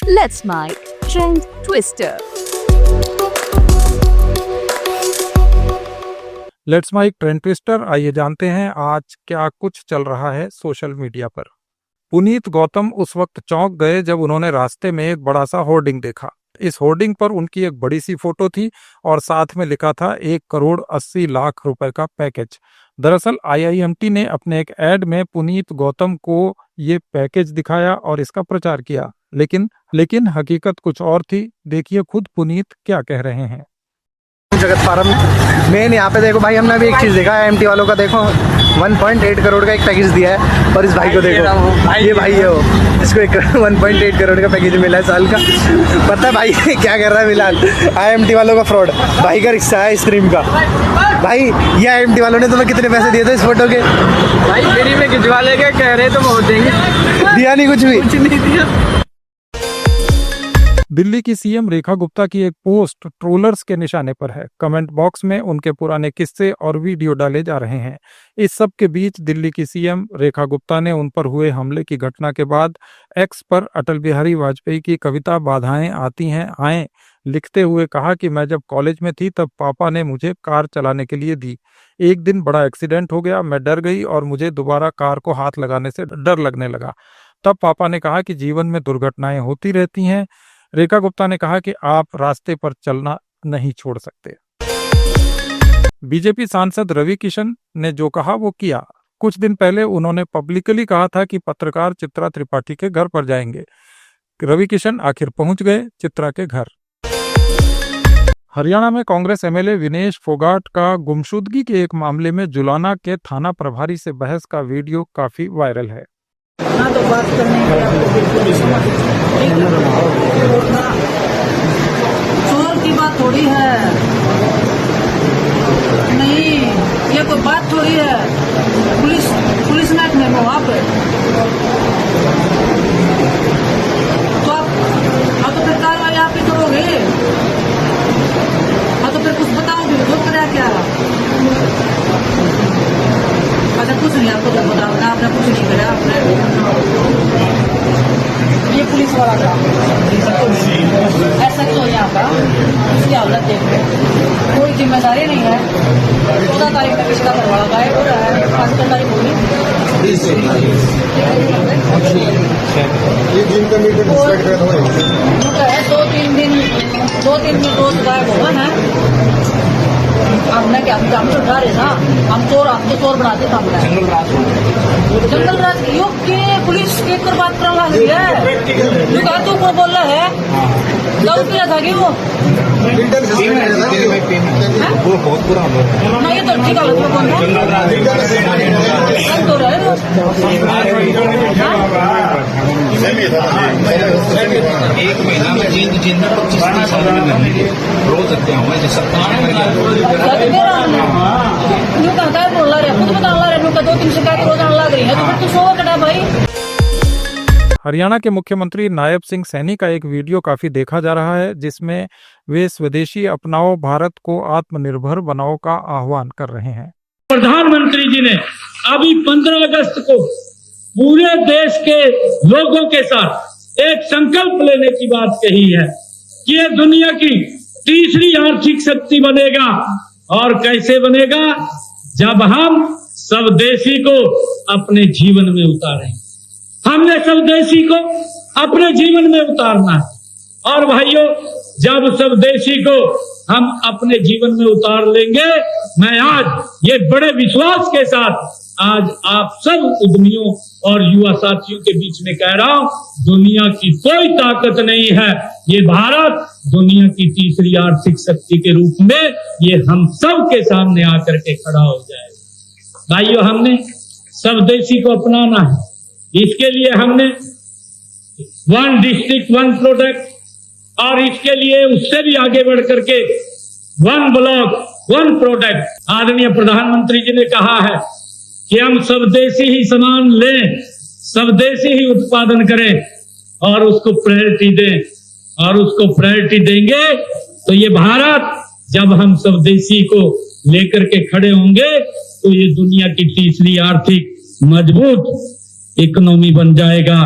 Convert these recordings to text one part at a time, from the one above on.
Let's My Trend Twister. Let's mic trend twister. आइए जानते हैं आज क्या कुछ चल रहा है सोशल मीडिया पर। पुनीत गौतम उस वक्त चौंक गए जब उन्होंने रास्ते में एक बड़ा सा होर्डिंग देखा। इस होर्डिंग पर उनकी एक बड़ी सी फोटो थी और साथ में लिखा था 1,80,00,000 रुपए का पैकेज। दरअसल IIMT ने अपने एक ऐड में पुनीत गौतम को ये पैकेज दिखाया और इसका प्रचार किया, लेकिन हकीकत कुछ और थी। देखिए खुद पुनीत क्या कह रहे हैं। जगत फार्म मेन यहाँ पे देखो भाई, हमने अभी एक चीज़ देखा है IIMT वालों का। देखो 1.8 करोड़ का एक पैकेज दिया है और इस भाई को देखो, ये भाई है वो, इसको 1.8 करोड़ का पैकेज मिला है साल का। पता है भाई क्या कर रहा है फिलहाल? IIMT वालों का फ्रॉड। भाई का रिक्शा है स्क्रीम का। भाई ये IIMT वालों ने तुम्हें कितने पैसे दिए थे इस फोटो के? भाई फ्री में खिंचवा लेके कह रहे तो बहुत देंगे, दिया नहीं, कुछ नहीं दिया। दिल्ली की सीएम रेखा गुप्ता की एक पोस्ट ट्रोलर्स के निशाने पर है। कमेंट बॉक्स में उनके पुराने किस्से और वीडियो डाले जा रहे हैं। इस सब के बीच दिल्ली की सीएम रेखा गुप्ता ने उन पर हुए हमले की घटना के बाद एक्स पर अटल बिहारी वाजपेयी की कविता बाधाएं आती हैं आए लिखते हुए कहा कि मैं जब कॉलेज में थी तब पापा ने मुझे कार चलाने के लिए दी। एक दिन बड़ा एक्सीडेंट हो गया, मैं डर गई और मुझे दोबारा कार को हाथ लगाने से डर लगने लगा। तब पापा ने कहा कि जीवन में दुर्घटनाएं होती रहती हैं। रेखा गुप्ता ने कहा कि आप रास्ते पर चलना नहीं छोड़ सकते। बीजेपी सांसद रवि किशन ने जो कहा वो किया। कुछ दिन पहले उन्होंने पब्लिकली कहा था कि पत्रकार चित्रा त्रिपाठी के घर पर जाएंगे। रवि किशन आखिर पहुंच गए चित्रा के घर। हरियाणा में कांग्रेस MLA विनेश फोगाट का गुमशुदगी के एक मामले में जुलाना के थाना प्रभारी से बहस का वीडियो काफी वायरल है। ना तो बात करने की आपको बिल्कुल समझ चोर की बात थोड़ी है, नहीं ये कोई बात थोड़ी है। पुलिस महकमे में वहां पे तो आप तो फिर कार्रवाई आप ही करोगे, तो फिर कुछ बताओगे जो करा क्या? अच्छा कुछ नहीं, आपको जब बताओ आपने कुछ नहीं करा, आपने ये पुलिस वाला काम ऐसा तो यहाँ का उसकी हालत देख रहे, कोई जिम्मेदारी नहीं है। 14 तारीख तक इसका करवा गायब हो रहा है, 5 तारीख होगी ये दिन का मीटिंग है। 2-3 दिन रोज गायब होगा ना। हमने क्या हम तो डर है ना, हम तो चोर बनाते थे। जंगल राज योग के पुलिस के कर बात कर रहा है, जो कहा तो ऊपर बोल रहा है लव किया था कि वो बहुत बुरा ना, ये तो ठीक है तो रहे एक महीना में जिन 25-30 साल में रोज हत्या हुआ है। बोल रहा है खुद बता रहा है, 2-3 शिकायत रोजाना लग रही है, तो फिर तू सो कटा भाई। हरियाणा के मुख्यमंत्री नायब सिंह सैनी का एक वीडियो काफी देखा जा रहा है, जिसमें वे स्वदेशी अपनाओ भारत को आत्मनिर्भर बनाओ का आह्वान कर रहे हैं। प्रधानमंत्री जी ने अभी 15 अगस्त को पूरे देश के लोगों के साथ एक संकल्प लेने की बात कही है कि ये दुनिया की तीसरी आर्थिक शक्ति बनेगा। और कैसे बनेगा? जब हम स्वदेशी को अपने जीवन में उतारें। हमने स्वदेशी को अपने जीवन में उतारना है। और भाइयों, जब स्वदेशी को हम अपने जीवन में उतार लेंगे, मैं आज ये बड़े विश्वास के साथ आज आप सब उद्यमियों और युवा साथियों के बीच में कह रहा हूं, दुनिया की कोई ताकत नहीं है, ये भारत दुनिया की तीसरी आर्थिक शक्ति के रूप में ये हम सब के सामने आकर के खड़ा हो जाएगा। भाइयों, हमने स्वदेशी को अपनाना है। इसके लिए हमने 1 डिस्ट्रिक्ट 1 प्रोडक्ट और इसके लिए उससे भी आगे बढ़ करके 1 ब्लॉक 1 प्रोडक्ट। आदरणीय प्रधानमंत्री जी ने कहा है कि हम स्वदेशी ही सामान लें, स्वदेशी ही उत्पादन करें और उसको प्रायोरिटी दें। और उसको प्रायोरिटी देंगे तो ये भारत, जब हम स्वदेशी को लेकर के खड़े होंगे तो ये दुनिया की तीसरी आर्थिक मजबूत इकोनॉमी बन जाएगा।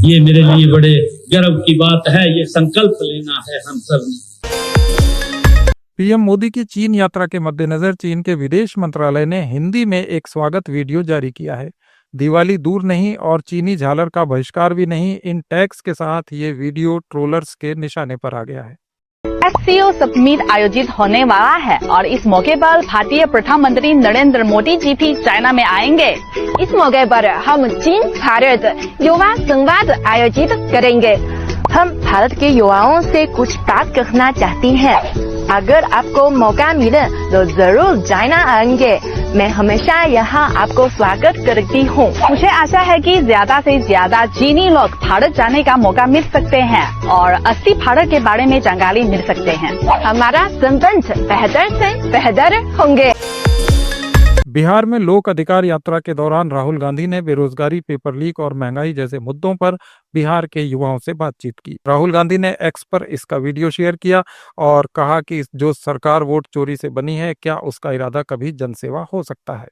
ये मेरे लिए बड़े गर्व की बात है। ये संकल्प लेना है हम सब ने। पीएम मोदी की चीन यात्रा के मद्देनजर चीन के विदेश मंत्रालय ने हिंदी में एक स्वागत वीडियो जारी किया है। दिवाली दूर नहीं और चीनी झालर का बहिष्कार भी नहीं, इन टैग्स के साथ ये वीडियो ट्रोलर्स के निशाने पर आ गया है। SCO समिट आयोजित होने वाला है और इस मौके पर भारतीय प्रधानमंत्री नरेंद्र मोदी जी भी चाइना में आएंगे। इस मौके पर हम चीन भारत युवा संवाद आयोजित करेंगे। हम भारत के युवाओं से कुछ बात कहना चाहते हैं। अगर आपको मौका मिले तो जरूर चाइना आएंगे। मैं हमेशा यहाँ आपको स्वागत करती हूँ। मुझे आशा है कि ज्यादा से ज्यादा चीनी लोग भारत जाने का मौका मिल सकते हैं और असली भारत के बारे में जानकारी मिल सकते हैं। हमारा संबंध बेहतर से बेहतर होंगे। बिहार में लोक अधिकार यात्रा के दौरान राहुल गांधी ने बेरोजगारी, पेपर लीक और महंगाई जैसे मुद्दों पर बिहार के युवाओं से बातचीत की। राहुल गांधी ने एक्स पर इसका वीडियो शेयर किया और कहा कि जो सरकार वोट चोरी से बनी है, क्या उसका इरादा कभी जनसेवा हो सकता है।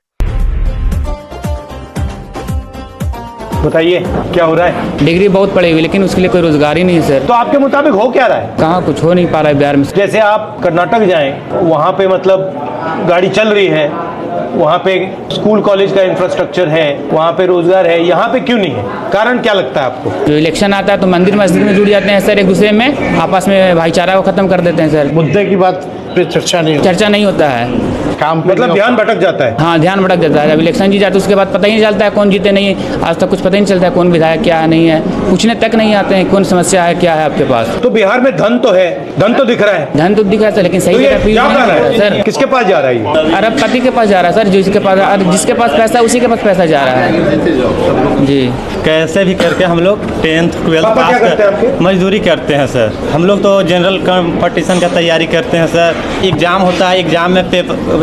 बताइए क्या हो रहा है? डिग्री बहुत पड़ी हुई लेकिन उसके लिए कोई रोजगार ही नहीं है सर। तो आपके मुताबिक हो क्या रहा है? कहाँ कुछ हो नहीं पा रहा है बिहार में। जैसे आप कर्नाटक जाएं, वहाँ पे मतलब गाड़ी चल रही है, वहाँ पे स्कूल कॉलेज का इंफ्रास्ट्रक्चर है, वहाँ पे रोजगार है, यहाँ पे क्यों नहीं है? कारण क्या लगता है आपको? जो इलेक्शन आता है तो मंदिर मस्जिद में जुड़ जाते हैं सर, एक दूसरे में आपस में भाईचारा को खत्म कर देते हैं सर। मुद्दे की बात पे चर्चा नहीं होता है, काम मतलब ध्यान भटक जाता है। हाँ, ध्यान भटक जाता है। जब इलेक्शन जीत जाते है उसके बाद पता ही नहीं चलता है कौन जीते नहीं। आज तक कुछ पता ही नहीं चलता है कौन विधायक क्या नहीं है, पूछने तक नहीं आते हैं कौन समस्या है क्या है आपके पास। तो बिहार में धन तो है, धन तो दिख रहा है। धन तो दिख रहा है लेकिन सही सर किसके पास जा रहा है? अरबपति के पास जा रहा है सर, जिसके पास पैसा उसी के पास पैसा जा रहा है जी। कैसे भी करके हम लोग 10th 12th पास कर मजदूरी करते हैं सर। हम लोग तो जनरल कंपटीशन का तैयारी करते हैं सर। एग्ज़ाम होता है, एग्ज़ाम में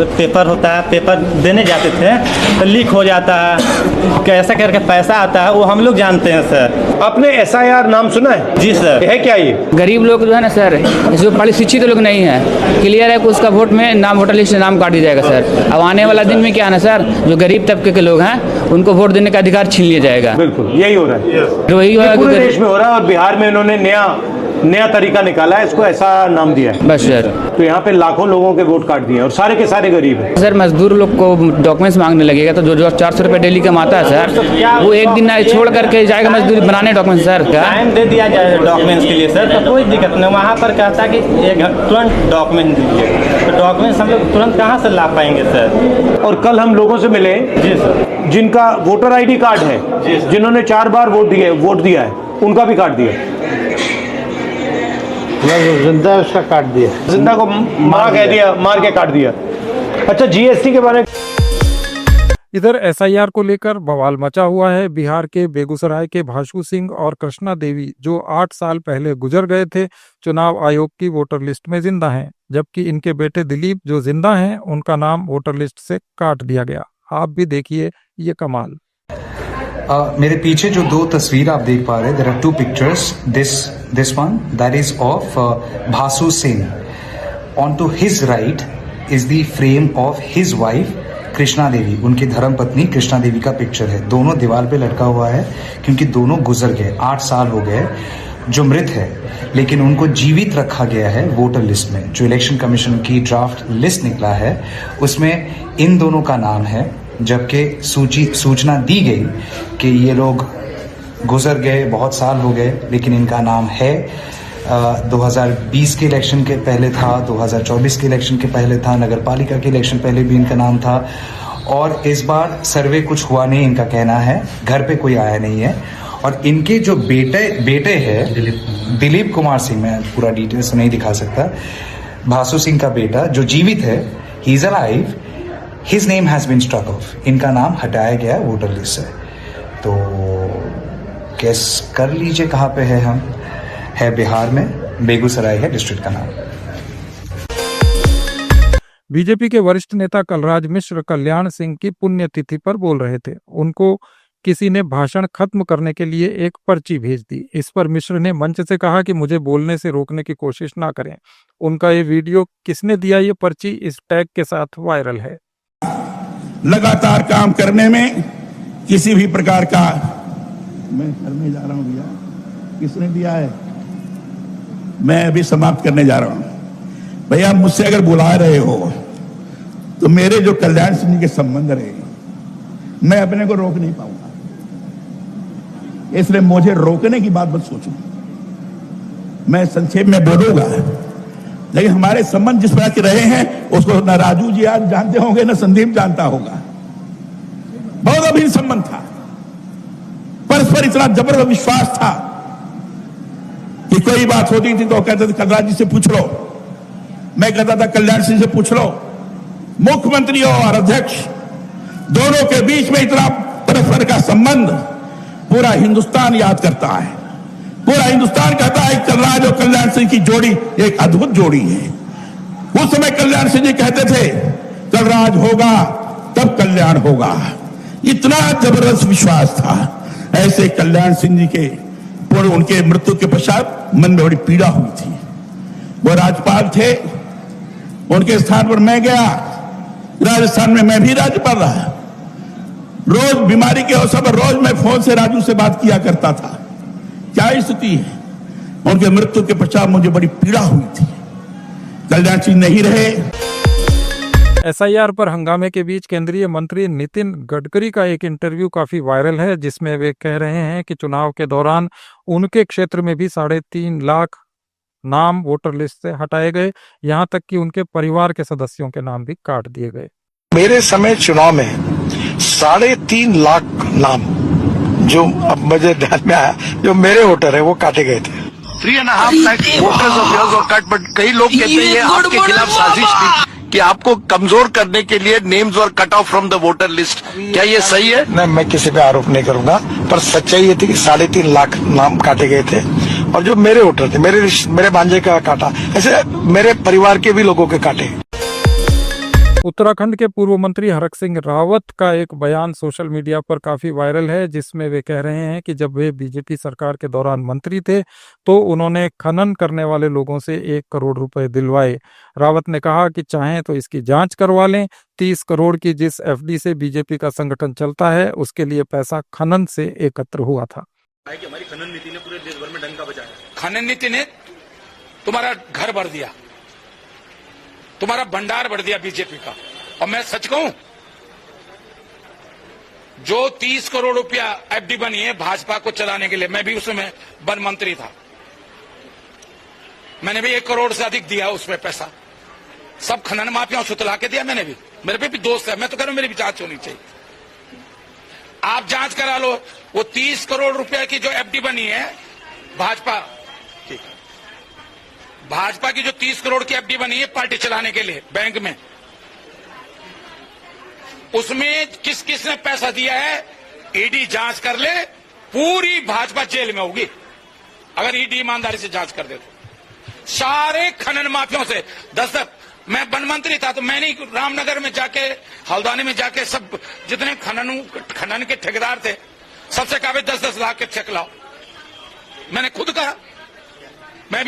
पेपर होता है, पेपर देने जाते थे तो लीक हो जाता है, कैसे करके पैसा आता है वो हम लोग जानते हैं सर। आपने SIR नाम सुना है? जी सर। है क्या ये? गरीब लोग जो है ना सर, जो पढ़े शिक्षित लोग नहीं है, क्लियर है कि उसका वोट में नाम वोटर लिस्ट से नाम काट दिया जाएगा सर। अब आने वाला दिन में क्या है ना सर, जो गरीब तबके के लोग हैं उनको वोट देने का अधिकार छीन लिया जाएगा। बिल्कुल यही हो रहा है, वही पूरे देश में हो रहा है। और बिहार में इन्होंने नया तरीका निकाला है, इसको ऐसा नाम दिया है बस सर। तो यहाँ पे लाखों लोगों के वोट काट दिए और सारे के सारे गरीब हैं सर। मजदूर लोग को डॉक्यूमेंट्स मांगने लगेगा तो जो 400 रुपये डेली कमाता है सर, वो एक दिन छोड़ करके जाएगा मजदूरी बनाने डॉक्यूमेंट सर। टाइम दे दिया जाए डॉक्यूमेंट्स के लिए सर तो कोई दिक्कत नहीं। वहाँ पर कहता है कि तुरंत डॉक्यूमेंट दीजिए, तो डॉक्यूमेंट्स हम लोग तुरंत कहाँ से ला पाएंगे सर। और कल हम लोगों से मिले जी सर, जिनका वोटर ID कार्ड है, जिन्होंने 4 बार वोट दिया है, उनका भी काट दिया। जिंदा उसका काट दिया, जिंदा को मार के काट दिया। अच्छा, GST के बारे में इधर SIR को लेकर बवाल मचा हुआ है। बिहार के बेगूसराय के भाषु सिंह और कृष्णा देवी, जो 8 साल पहले गुजर गए थे, चुनाव आयोग की वोटर लिस्ट में जिंदा हैं, जबकि इनके बेटे दिलीप जो जिंदा हैं, उनका नाम वोटर लिस्ट से काट दिया गया। आप भी देखिए ये कमाल। मेरे पीछे जो 2 तस्वीर आप देख पा रहे हैं, there are 2 pictures. This one that is of Bhasu Singh. On to his right is the frame of his wife Krishna Devi, उनकी धर्म पत्नी कृष्णा देवी का पिक्चर है। दोनों दीवार पे लटका हुआ है क्योंकि दोनों गुजर गए, 8 साल हो गए जो मृत है, लेकिन उनको जीवित रखा गया है वोटर लिस्ट में। जो इलेक्शन कमीशन की ड्राफ्ट लिस्ट निकला है उसमें इन दोनों का नाम है, जबकि सूचना दी गई कि ये लोग गुजर गए, बहुत साल हो गए, लेकिन इनका नाम है 2020 के इलेक्शन के पहले था, 2024 के इलेक्शन के पहले था, नगर पालिका के इलेक्शन पहले भी इनका नाम था। और इस बार सर्वे कुछ हुआ नहीं, इनका कहना है, घर पे कोई आया नहीं है। और इनके जो बेटे हैं दिलीप कुमार सिंह, मैं पूरा डिटेल्स नहीं दिखा सकता, भासु सिंह का बेटा जो जीवित है, he is alive, his name has been struck off, इनका नाम हटाया गया वोटर लिस्ट से। तो गेस कर लीजिए कहाँ पे है हम, है बिहार में, बेगूसराय है डिस्ट्रिक्ट का नाम। बीजेपी के वरिष्ठ नेता कलराज मिश्र कल्याण सिंह की पुण्यतिथि पर बोल रहे थे। उनको किसी ने भाषण खत्म करने के लिए एक पर्ची भेज दी। इस पर मिश्र ने मंच से कहा कि मुझे बोलने से रोकने की कोशिश ना करें। उनका ये वीडियो किसने दिया ये पर्ची इस टैग के साथ वायरल है। लगातार काम करने में किसी भी प्रकार का, मैं घर में जा रहा हूं भैया, किसने दिया है? मैं अभी समाप्त करने जा रहा हूं। भैया मुझसे अगर बुला रहे हो तो मेरे जो कल्याण सिंह जी के संबंध रहे, मैं अपने को रोक नहीं पाऊंगा, इसलिए मुझे रोकने की बात मत सोचो। मैं संक्षेप में बोलूंगा, लेकिन हमारे संबंध जिस प्रकार के रहे हैं उसको न राजू जी आज जानते होंगे, न संदीप जानता होगा। बहुत अभिन्न संबंध था, परस्पर इतना जबरदस्त विश्वास था कि कोई बात होती थी तो कहते थे कलराज जी से पूछ लो, मैं कहता था कल्याण सिंह से पूछ लो। मुख्यमंत्री और अध्यक्ष दोनों के बीच में इतना परस्पर का संबंध पूरा हिंदुस्तान याद करता है। पूरा हिंदुस्तान कहता है कलराज और कल्याण सिंह की जोड़ी एक अद्भुत जोड़ी है। उस समय कल्याण सिंह जी कहते थे कलराज होगा तब कल्याण होगा, इतना जबरदस्त विश्वास था। ऐसे कल्याण सिंह जी के पूर्व उनके मृत्यु के पश्चात मन में बड़ी पीड़ा हुई थी। वो राज्यपाल थे, उनके स्थान पर मैं गया, राजस्थान में मैं भी राज्यपाल रहा। रोज बीमारी के अवसर पर रोज मैं फोन से राजू से बात किया करता था, क्या स्थिति है। उनके मृत्यु के पश्चात मुझे बड़ी पीड़ा हुई थी। कल्याण सिंह नहीं रहे। एसआईआर पर हंगामे के बीच केंद्रीय मंत्री नितिन गडकरी का एक इंटरव्यू काफी वायरल है, जिसमें वे कह रहे हैं कि चुनाव के दौरान उनके क्षेत्र में भी 3.5 लाख नाम वोटर लिस्ट से हटाए गए, यहां तक कि उनके परिवार के सदस्यों के नाम भी काट दिए गए। मेरे समय चुनाव में 3.5 लाख नाम जो अब मुझे ध्यान में आया, जो मेरे वोटर है वो काटे गए थे। 3.5 lakh voters of yours were cut, but कई लोग कहते हैं ये आपके खिलाफ साजिश थी कि आपको कमजोर करने के लिए names were cut off from the voter list. क्या ये सही है? नहीं, मैं किसी पे आरोप नहीं करूंगा, पर सच्चाई ये थी कि 3.5 लाख नाम काटे गए थे, और जो मेरे वोटर थे, मेरे भांजे का काटा, ऐसे मेरे परिवार के भी लोगों के काटे। उत्तराखंड के पूर्व मंत्री हरक सिंह रावत का एक बयान सोशल मीडिया पर काफी वायरल है, जिसमें वे कह रहे हैं कि जब वे बीजेपी सरकार के दौरान मंत्री थे तो उन्होंने खनन करने वाले लोगों से 1 करोड़ रुपए दिलवाए। रावत ने कहा कि चाहें तो इसकी जांच करवा लें। 30 करोड़ की जिस एफडी से बीजेपी का संगठन चलता है, उसके लिए पैसा खनन से एकत्र हुआ था। हमारी खनन नीति ने पूरे देश भर में डंका बजाया। खनन नीति ने तुम्हारा घर भर दिया, तुम्हारा भंडार भर दिया बीजेपी का। और मैं सच कहूं, जो 30 करोड़ रुपया एफडी बनी है भाजपा को चलाने के लिए, मैं भी उसमें वन मंत्री था, मैंने भी 1 करोड़ से अधिक दिया उसमें पैसा। सब खनन माफियाओं सुतला के दिया मैंने भी। मेरे पे भी दोस्त है, मैं तो कह रहा हूं मेरी भी जांच होनी चाहिए। आप जांच करा लो। वो 30 करोड़ रुपया की जो एफडी बनी है भाजपा की जो 30 करोड़ की एफडी बनी है पार्टी चलाने के लिए बैंक में, उसमें किस किस ने पैसा दिया है ईडी जांच कर ले। पूरी भाजपा जेल में होगी अगर ईडी ईमानदारी से जांच कर दे तो। सारे खनन माफियाओं से 10 मैं वन मंत्री था तो मैंने रामनगर में जाके, हल्द्वानी में जाके सब जितने खनन के ठेकेदार थे सबसे कहा 10-10 लाख के चेक लाओ। मैंने खुद कहा, मैं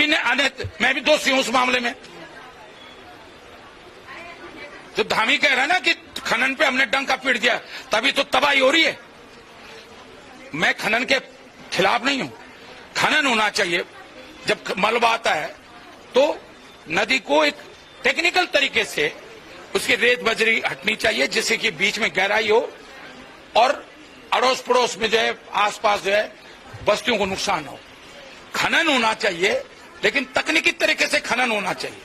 भी दोषी हूं उस मामले में। जो धामी कह रहा है ना कि खनन पे हमने डंका पीट दिया, तभी तो तबाही हो रही है। मैं खनन के खिलाफ नहीं हूं, खनन होना चाहिए। जब मलबा आता है तो नदी को एक टेक्निकल तरीके से उसकी रेत बजरी हटनी चाहिए, जिससे कि बीच में गहराई हो और अड़ोस पड़ोस में जो है आसपास जो है बस्तियों को नुकसान हो। खनन होना चाहिए, लेकिन तकनीकी तरीके से खनन होना चाहिए।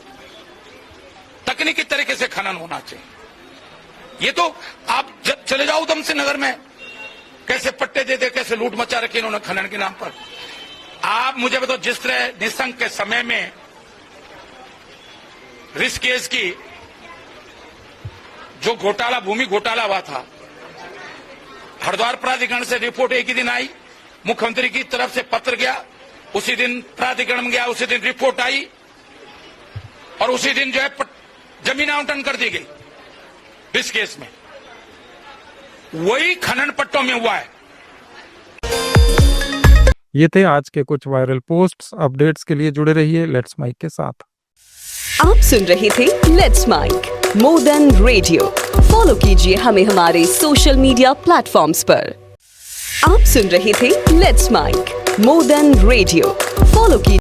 तकनीकी तरीके से खनन होना चाहिए। ये तो आप चले जाओ उधम सिंह नगर में कैसे पट्टे दे दे, कैसे लूट मचा रखी इन्होंने खनन के नाम पर। आप मुझे बताओ, जिस तरह निशंक के समय में ऋषिकेश की जो घोटाला, भूमि घोटाला हुआ था, हरिद्वार प्राधिकरण से रिपोर्ट एक ही दिन आई, मुख्यमंत्री की तरफ से पत्र गया, उसी दिन प्राधिकरण गया, उसी दिन रिपोर्ट आई और उसी दिन जो है जमीन आवंटन कर दी गई इस केस में। वही खनन पट्टों में हुआ है। ये थे आज के कुछ वायरल पोस्ट्स। अपडेट्स के लिए जुड़े रहिए लेट्स माइक के साथ। आप सुन रहे थे let's mic more than radio. Follow कीजिए हमें हमारे सोशल मीडिया प्लेटफॉर्म्स पर। आप सुन रहे थे let's mic. More than radio follow कीजिए